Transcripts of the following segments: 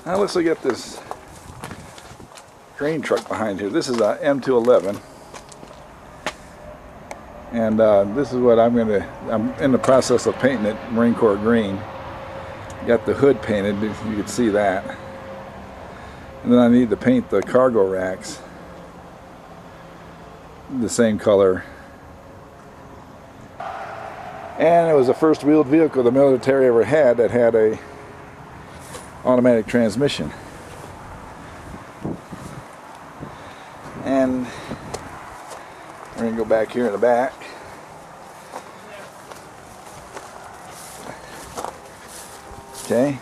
Now let's look at this grain truck behind here. This is a M211, and this is what I'm in the process of painting it Marine Corps green. Got the hood painted, you can see that, and then I need to paint the cargo racks the same color. And it was the first wheeled vehicle the military ever had that had a automatic transmission. And we're going to go back here in the back. Okay.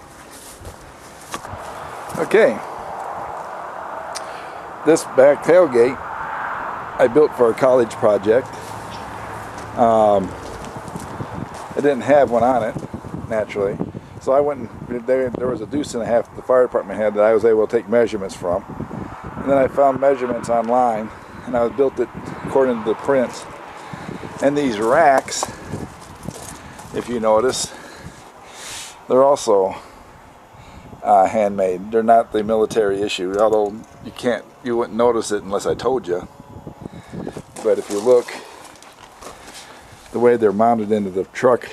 This back tailgate I built for a college project. I didn't have one on it, naturally. So I went and there was a deuce and a half the fire department had that I was able to take measurements from. And then I found measurements online, and I built it according to the prints. And these racks, if you notice, they're also handmade. They're not the military issue, although you wouldn't notice it unless I told you. But if you look, the way they're mounted into the truck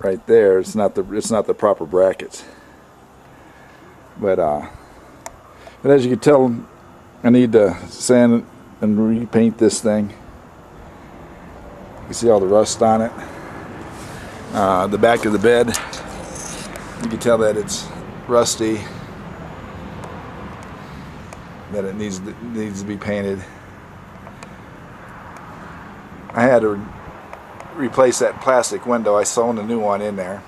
right there, it's not the proper brackets. But as you can tell, I need to sand and repaint this thing. You can see all the rust on it. The back of the bed, you can tell that it's rusty, that it needs to be painted. I had to replace that plastic window. I sewn a new one in there.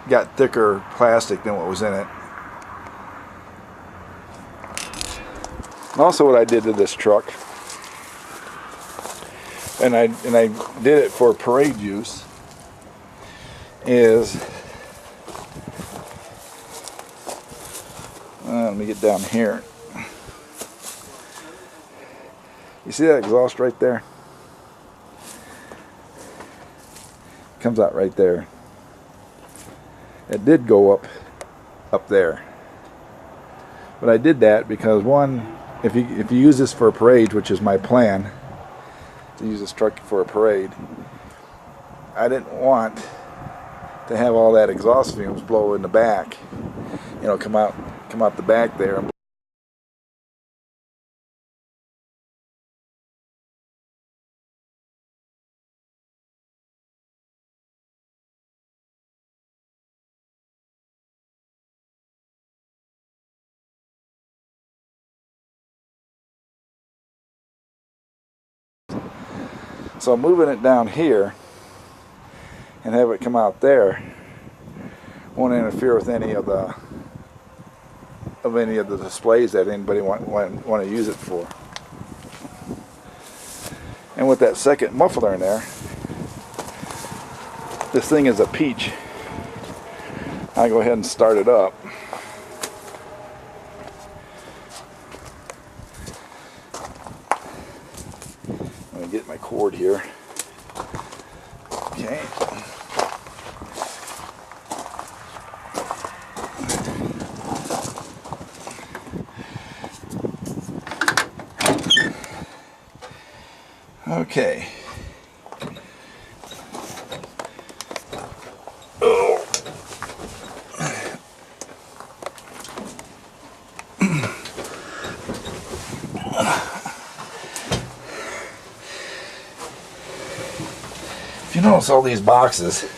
Got thicker plastic than what was in it. Also, what I did to this truck, and I did it for parade use, is let me get down here. You see that exhaust right there? Comes out right there. It did go up there, but I did that because, one, if you use this for a parade, which is my plan to use this truck for a parade, I didn't want to have all that exhaust fumes blow in the back, come out the back there. So moving it down here and have it come out there won't interfere with any of the displays that anybody want to use it for. And with that second muffler in there, this thing is a peach. I'll go ahead and start it up. Get my cord here. Okay. Okay. Oh. If you notice all these boxes,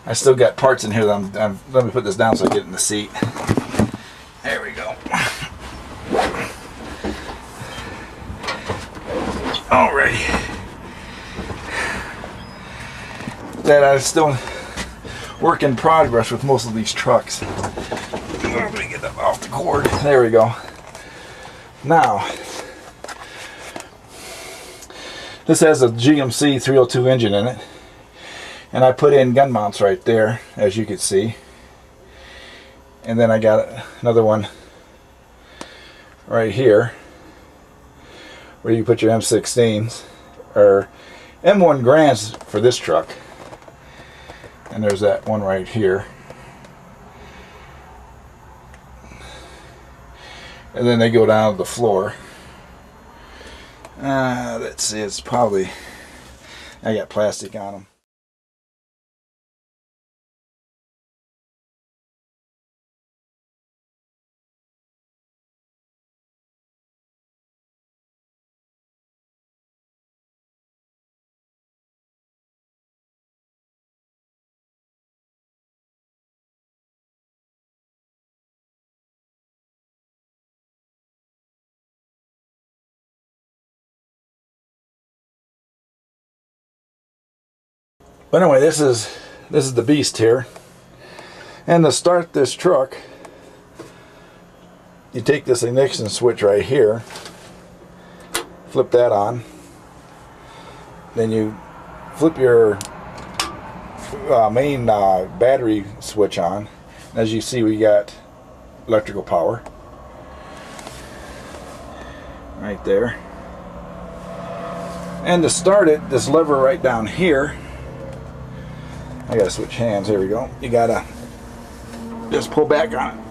I still got parts in here that let me put this down so I get in the seat. There we go. Alrighty. That is still work in progress with most of these trucks. Let me get them off the cord. There we go. Now, this has a GMC 302 engine in it, and I put in gun mounts right there, as you can see. And then I got another one right here, where you put your M16s, or M1 Grands for this truck. And there's that one right here. and then they go down to the floor. Let's see, it's probably, I got plastic on them. But anyway, this is the beast here. And to start this truck, you take this ignition switch right here, flip that on, then you flip your main battery switch on. And as you see, we got electrical power right there. And to start it, this lever right down here, I gotta switch hands. Here we go. You gotta just pull back on it.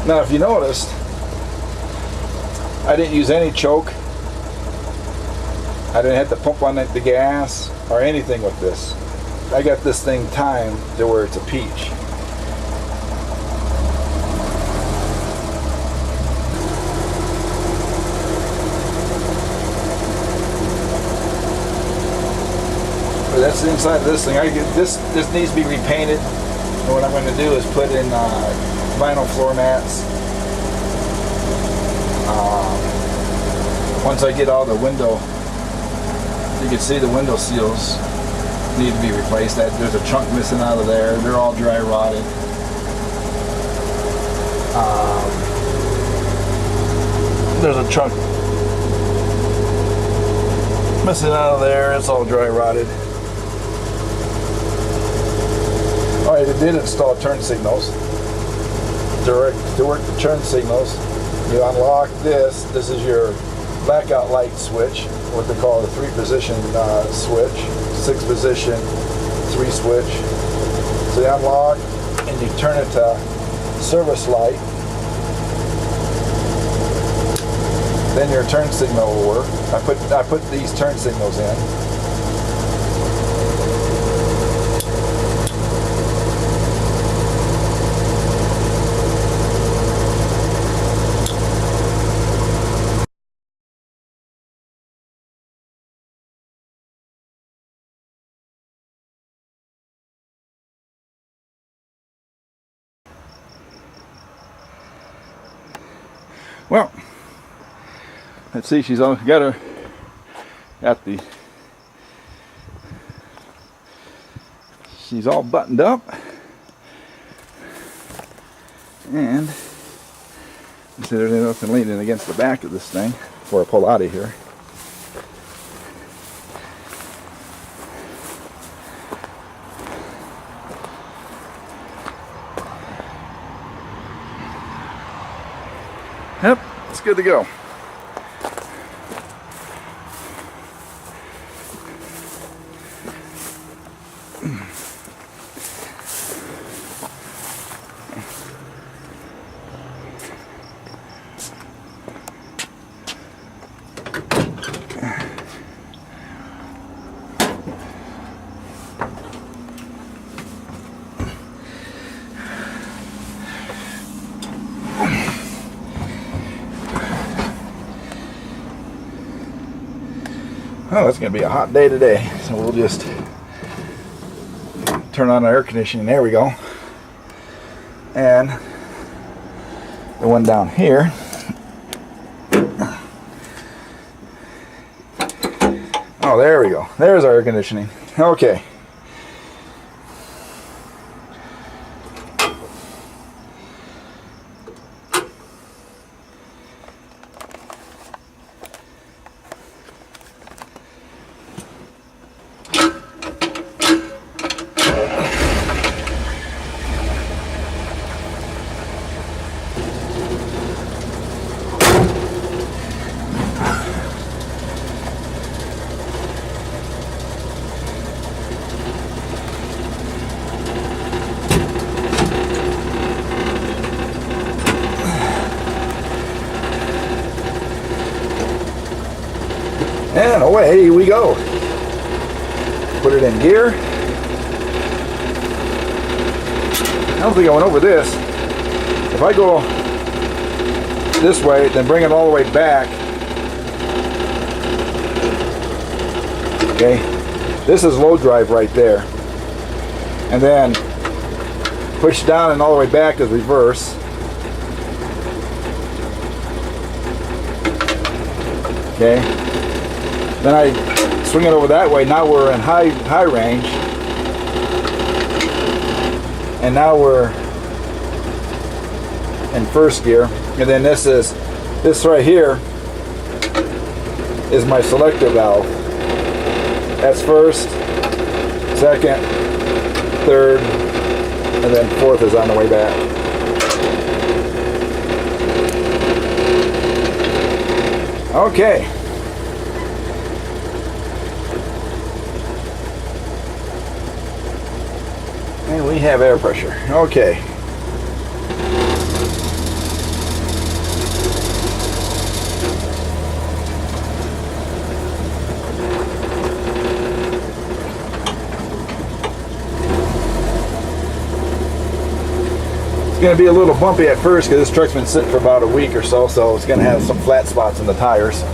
Now, if you noticed, I didn't use any choke. I didn't have to pump on the gas or anything with this. I got this thing timed to where it's a peach. That's the inside of this thing. This needs to be repainted. And what I'm going to do is put in vinyl floor mats. Once I get all the window, you can see the window seals need to be replaced. There's a chunk missing out of there. They're all dry rotted. There's a chunk missing out of there. It's all dry rotted. Alright, it did install turn signals. To work the turn signals, you unlock this. This is your blackout light switch, what they call the 3-position switch, 6-position, 3 switch. So you unlock and you turn it to service light. Then your turn signal will work. I put these turn signals in. Well, let's see, she's all got her she's all buttoned up, and see, there's nothing leaning against the back of this thing before I pull out of here. Yep, it's good to go. Oh, it's going to be a hot day today, so we'll just turn on our air conditioning. There we go. And the one down here, oh, there we go. There's our air conditioning. Okay. And away we go. Put it in gear. I don't think I went over this. If I go this way, then bring it all the way back. Okay, this is low drive right there. And then push down and all the way back is reverse. Okay, then I swing it over that way. Now we're in high range. And now we're in first gear. And then this right here is my selector valve. That's first, second, third, and then fourth is on the way back. Okay. And we have air pressure. Okay. It's going to be a little bumpy at first because this truck's been sitting for about a week or so, so it's going to have some flat spots in the tires.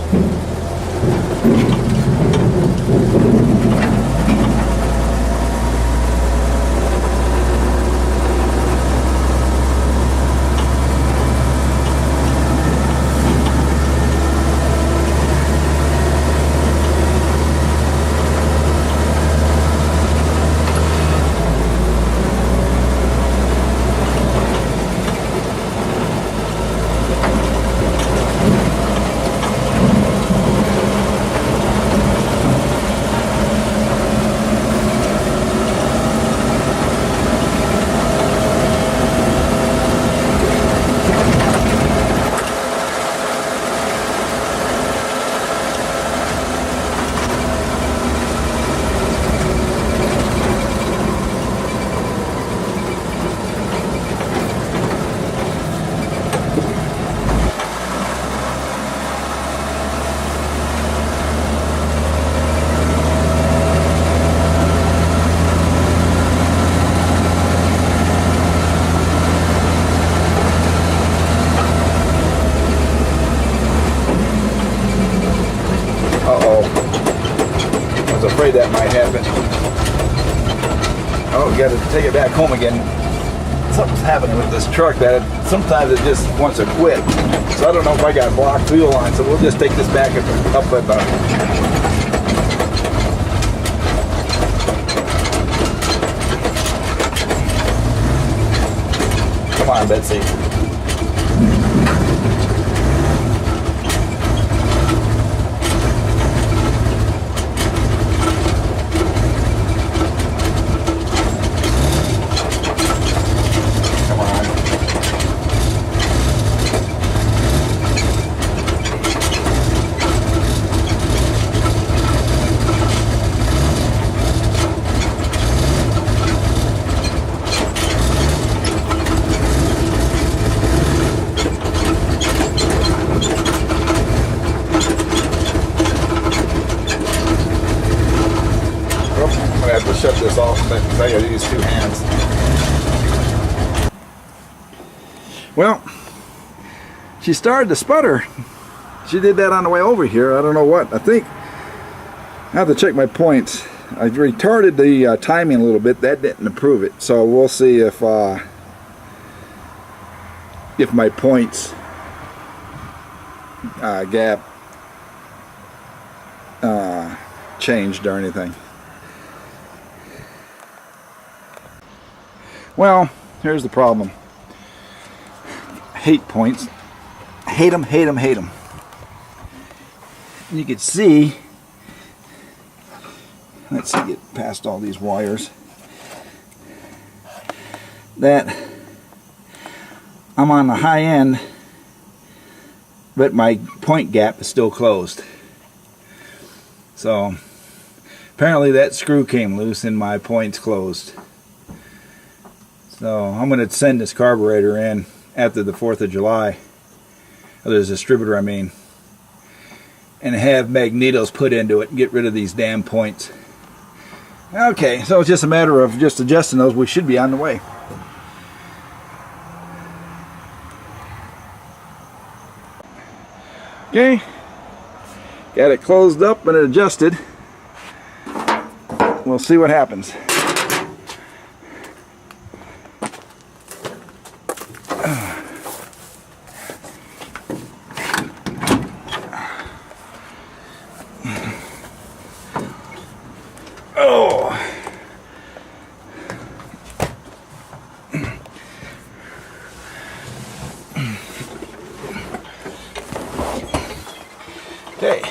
Afraid that might happen. Oh, we got to take it back home again. Something's happening with this truck that sometimes it just wants to quit. So I don't know if I got blocked fuel line, so we'll just take this back up at Come on, Betsy. Shut this off because I gotta use two hands. Well, she started to sputter. She did that on the way over here. I don't know what. I think I have to check my points. I retarded the timing a little bit. That didn't improve it. So we'll see if my points gap changed or anything. Well, here's the problem. Hate points. Hate them, hate them, hate them. You can see, let's see, get past all these wires, that I'm on the high end, but my point gap is still closed. So, apparently that screw came loose and my point's closed. So I'm going to send this carburetor in after the 4th of July, or the distributor I mean, and have magnetos put into it and get rid of these damn points. Okay, so it's just a matter of just adjusting those. We should be on the way. Okay, got it closed up and adjusted. We'll see what happens. Okay.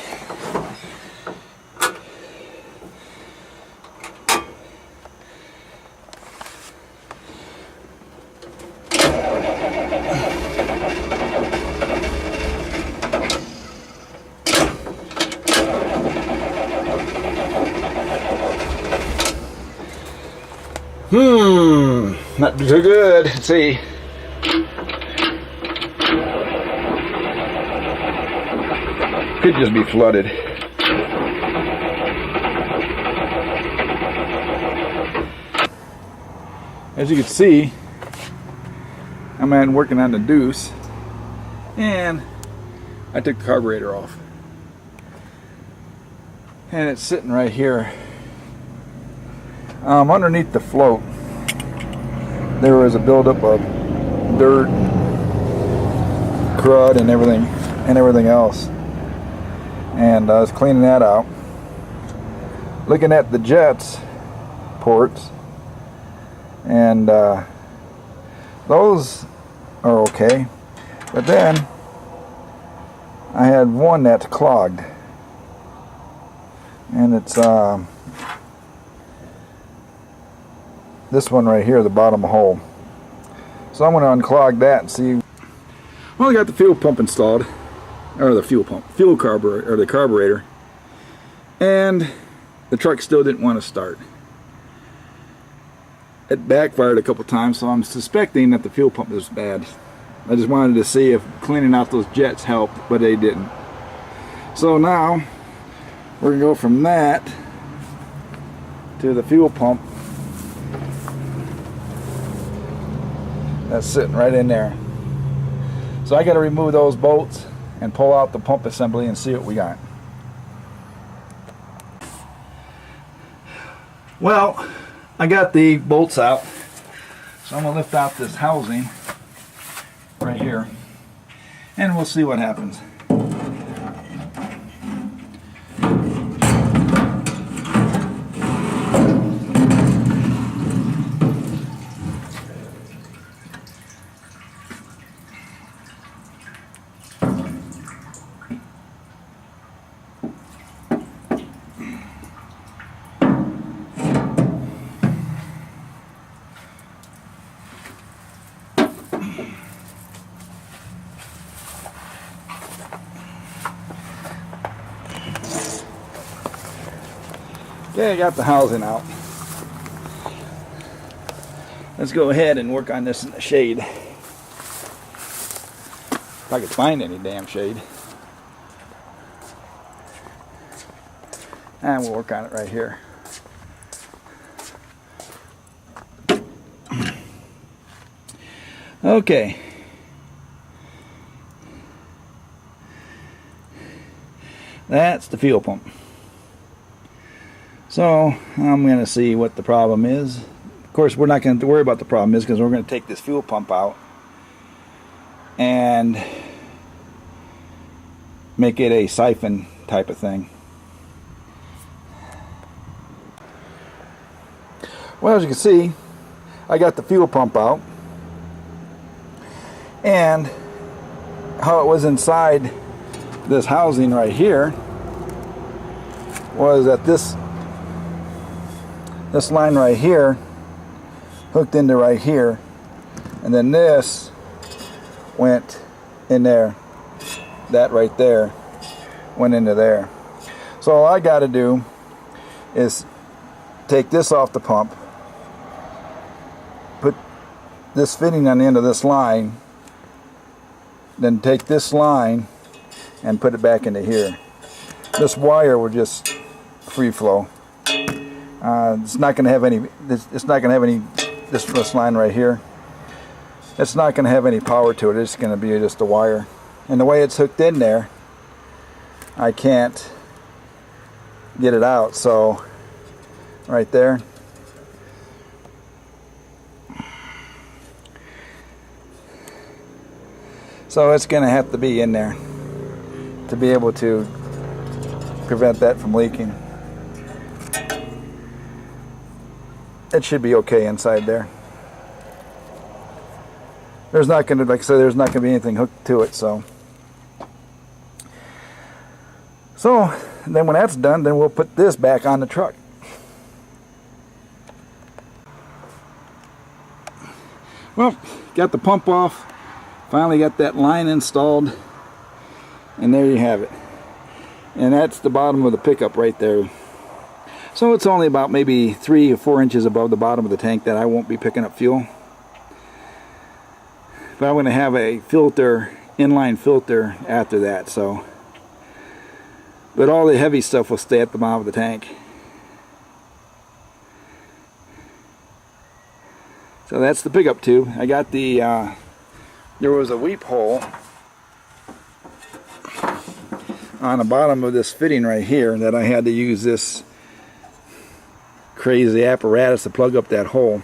Not too good. Let's see. Could just be flooded. As you can see, I'm working on the deuce, and I took the carburetor off, and it's sitting right here. Underneath the float, there was a buildup of dirt, crud, and everything else. And I was cleaning that out, looking at the jets ports, and those are okay, but then I had one that's clogged, and it's this one right here, the bottom hole. So I'm going to unclog that and see. Well, I got the fuel pump installed, or the fuel carburetor, or the carburetor, and the truck still didn't want to start. It backfired a couple times, so I'm suspecting that the fuel pump is bad. I just wanted to see if cleaning out those jets helped, but they didn't. So now we're going to go from that to the fuel pump. That's sitting right in there. So I got to remove those bolts and pull out the pump assembly and see what we got. Well, I got the bolts out, so I'm going to lift out this housing right here, and we'll see what happens. Okay, I got the housing out. Let's go ahead and work on this in the shade. If I could find any damn shade. And we'll work on it right here. Okay. That's the fuel pump. So I'm going to see what the problem is. Of course, we're not going to worry about the problem is because we're going to take this fuel pump out and make it a siphon type of thing. Well, as you can see, I got the fuel pump out, and how it was inside this housing right here was that this line right here hooked into right here, and then this went in there. That right there went into there. So all I got to do is take this off the pump, put this fitting on the end of this line, then take this line and put it back into here. this wire will just free flow. It's not going to have any. It's not going to have any. This line right here. It's not going to have any power to it. It's going to be just a wire. And the way it's hooked in there, I can't get it out. So right there. So it's going to have to be in there to be able to prevent that from leaking. It should be okay inside there. There's not going to, like I said, there's not going to be anything hooked to it. So then when that's done, then we'll put this back on the truck. Well, got the pump off. Finally got that line installed, and there you have it. And that's the bottom of the pickup right there. So it's only about maybe 3 or 4 inches above the bottom of the tank that I won't be picking up fuel. But I'm going to have a filter, inline filter after that. So, but all the heavy stuff will stay at the bottom of the tank. So that's the pickup tube. I got the there was a weep hole on the bottom of this fitting right here that I had to use this crazy apparatus to plug up that hole,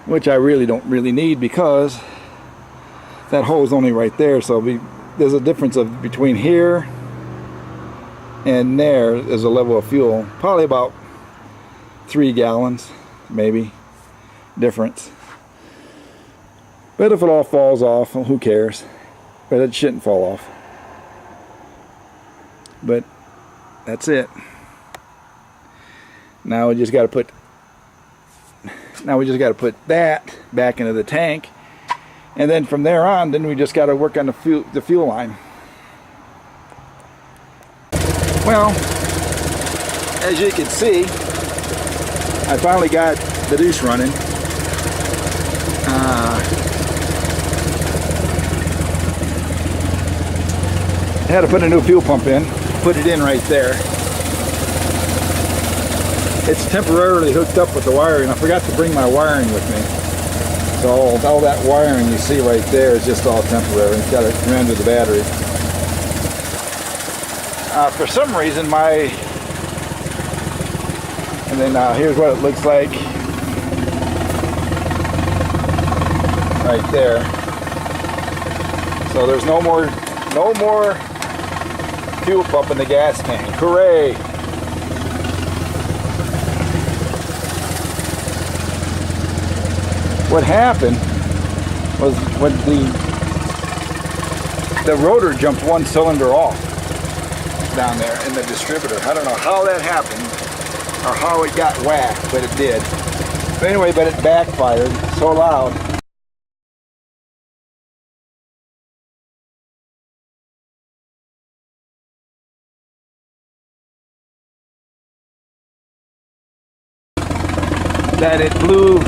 which I really don't need, because that hole is only right there. So there's a difference of between here and there is a level of fuel, probably about 3 gallons maybe difference. But if it all falls off, well, who cares? But it shouldn't fall off. But that's it. Now we just got to put that back into the tank, and then from there on, then we just got to work on the fuel line. Well, as you can see, I finally got the deuce running. I had to put a new fuel pump in, put it in right there. It's temporarily hooked up with the wiring. I forgot to bring my wiring with me. So all that wiring you see right there is just all temporary. It's got to come into the battery. For some reason and then here's what it looks like right there. So there's no more fuel pump in the gas tank. Hooray! What happened was when the rotor jumped 1 cylinder off down there in the distributor. I don't know how that happened or how it got whacked, but it did. But anyway, it backfired so loud. That it blew.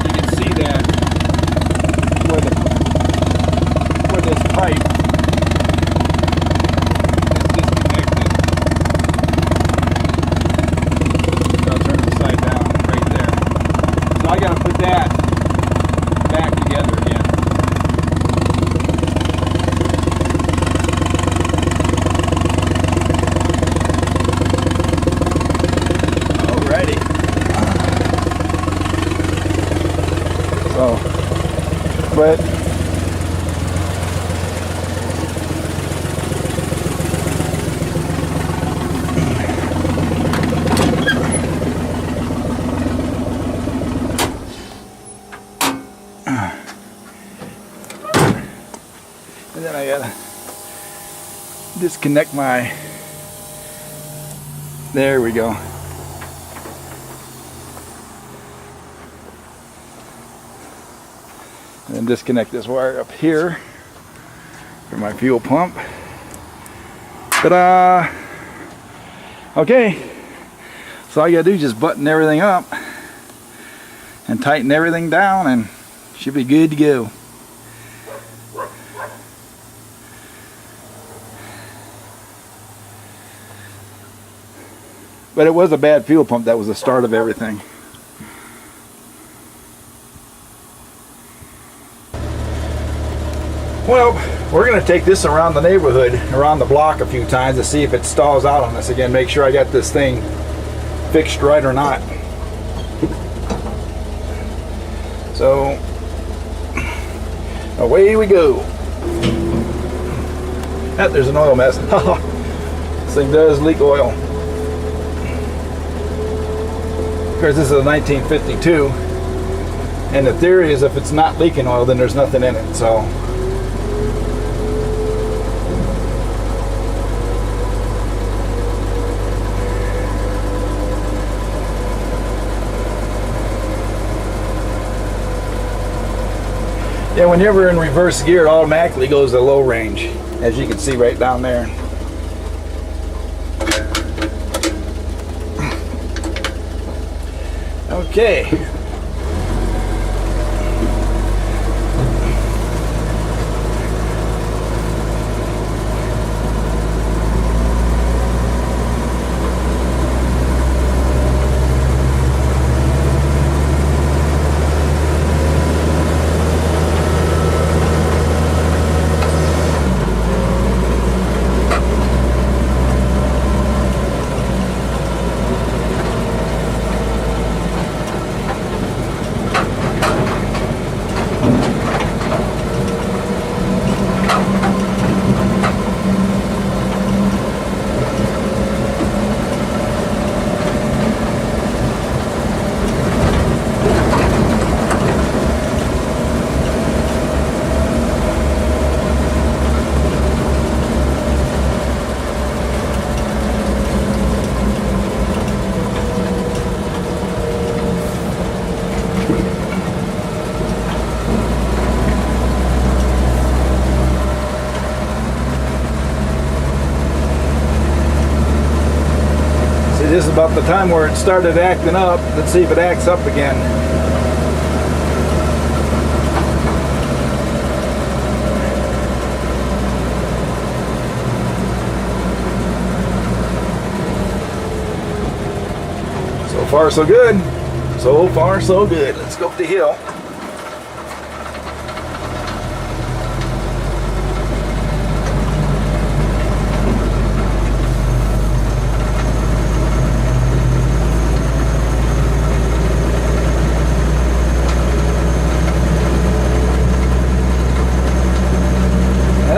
You can see that where this pipe is disconnected. So I'll turn it upside down right there. So I got to put that back together again. But and then I gotta disconnect my, there we go. And disconnect this wire up here for my fuel pump. Ta-da! Okay, so all you gotta do is just button everything up and tighten everything down, and should be good to go. But it was a bad fuel pump. That was the start of everything. Well, we're going to take this around the neighborhood, around the block a few times to see if it stalls out on us again. Make sure I got this thing fixed right or not. So, away we go. Ah, there's an oil mess. This thing does leak oil. Of course, this is a 1952, and the theory is if it's not leaking oil, then there's nothing in it. So, yeah, whenever in reverse gear, it automatically goes to low range, as you can see right down there. Okay. This is about the time where it started acting up. Let's see if it acts up again. So far so good. So far so good. Let's go up the hill.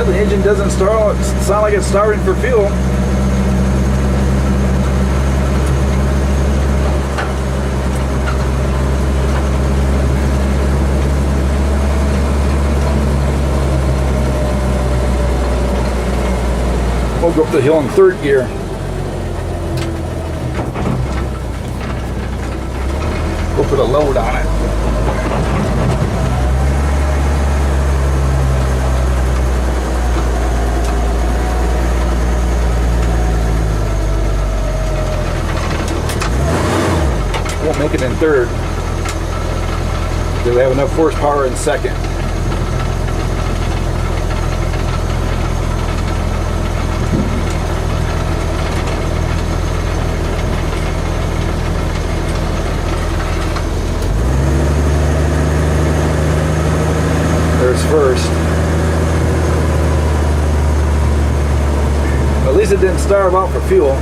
The engine doesn't sound like it's starting for fuel. We'll go up the hill in third gear. We'll put a load on it. Won't make it in third. Do we have enough horsepower in second? There's first. At least it didn't starve out for fuel.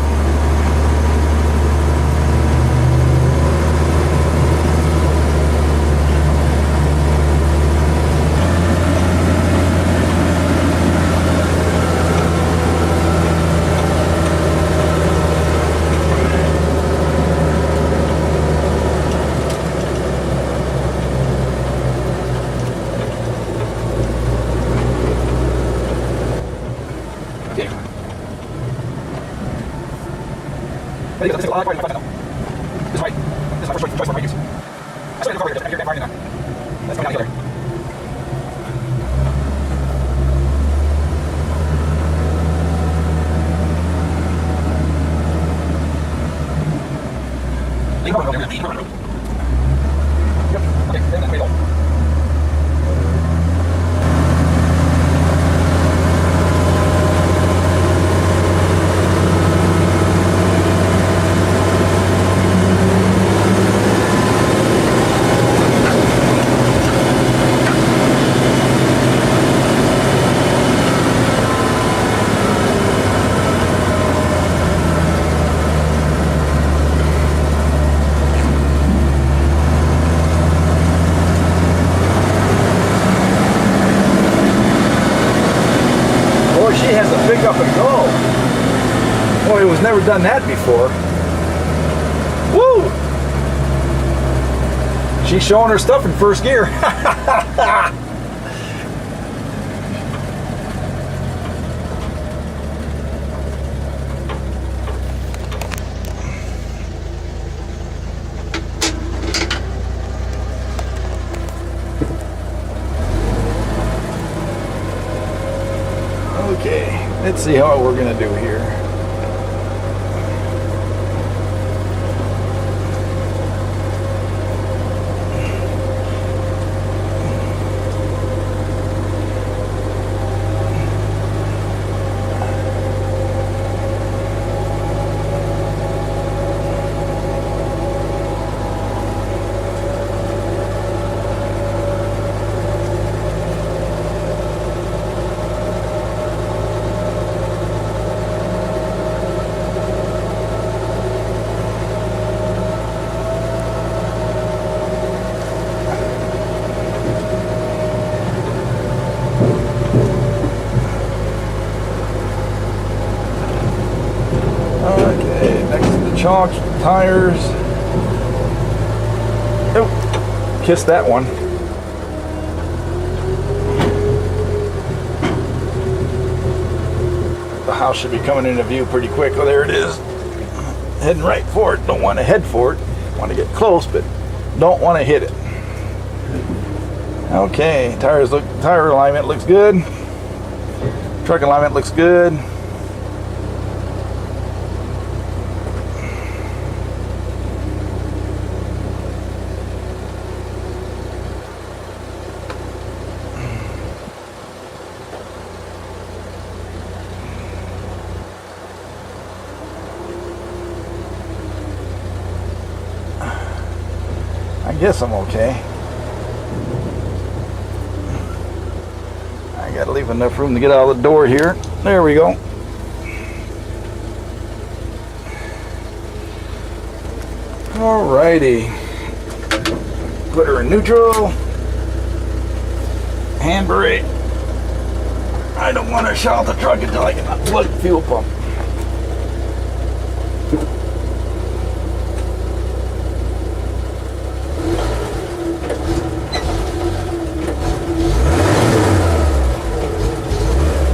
This is right. This is my first choice for radius. I started to go over here, far enough. Let's go down the other. Lean over, lean over. Yep, okay, then that way go. I've never done that before. Woo! She's showing her stuff in first gear. Okay, let's see how we're gonna do here. Chalk tires. Oh, kissed that one. The house should be coming into view pretty quick. Oh, there it is. Heading right for it. Don't want to head for it. Want to get close, but don't want to hit it. Okay, tire alignment looks good. Truck alignment looks good. I guess I'm okay. I gotta leave enough room to get out of the door here. There we go. Alrighty. Put her in neutral. Handbrake. I don't want to shut off the truck until I get unplug the fuel pump.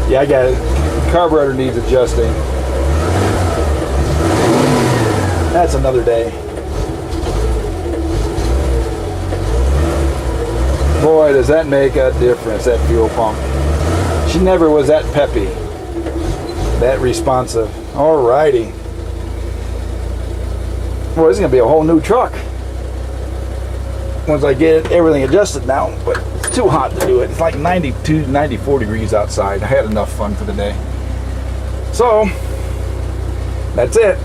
Yeah, I got it. The carburetor needs adjusting. That's another day. Boy, does that make a difference, that fuel pump. She never was that peppy, that responsive. Alrighty. Boy, this is going to be a whole new truck once I get everything adjusted now, but it's too hot to do it. It's like 92, 94 degrees outside. I had enough fun for the day. So, that's it.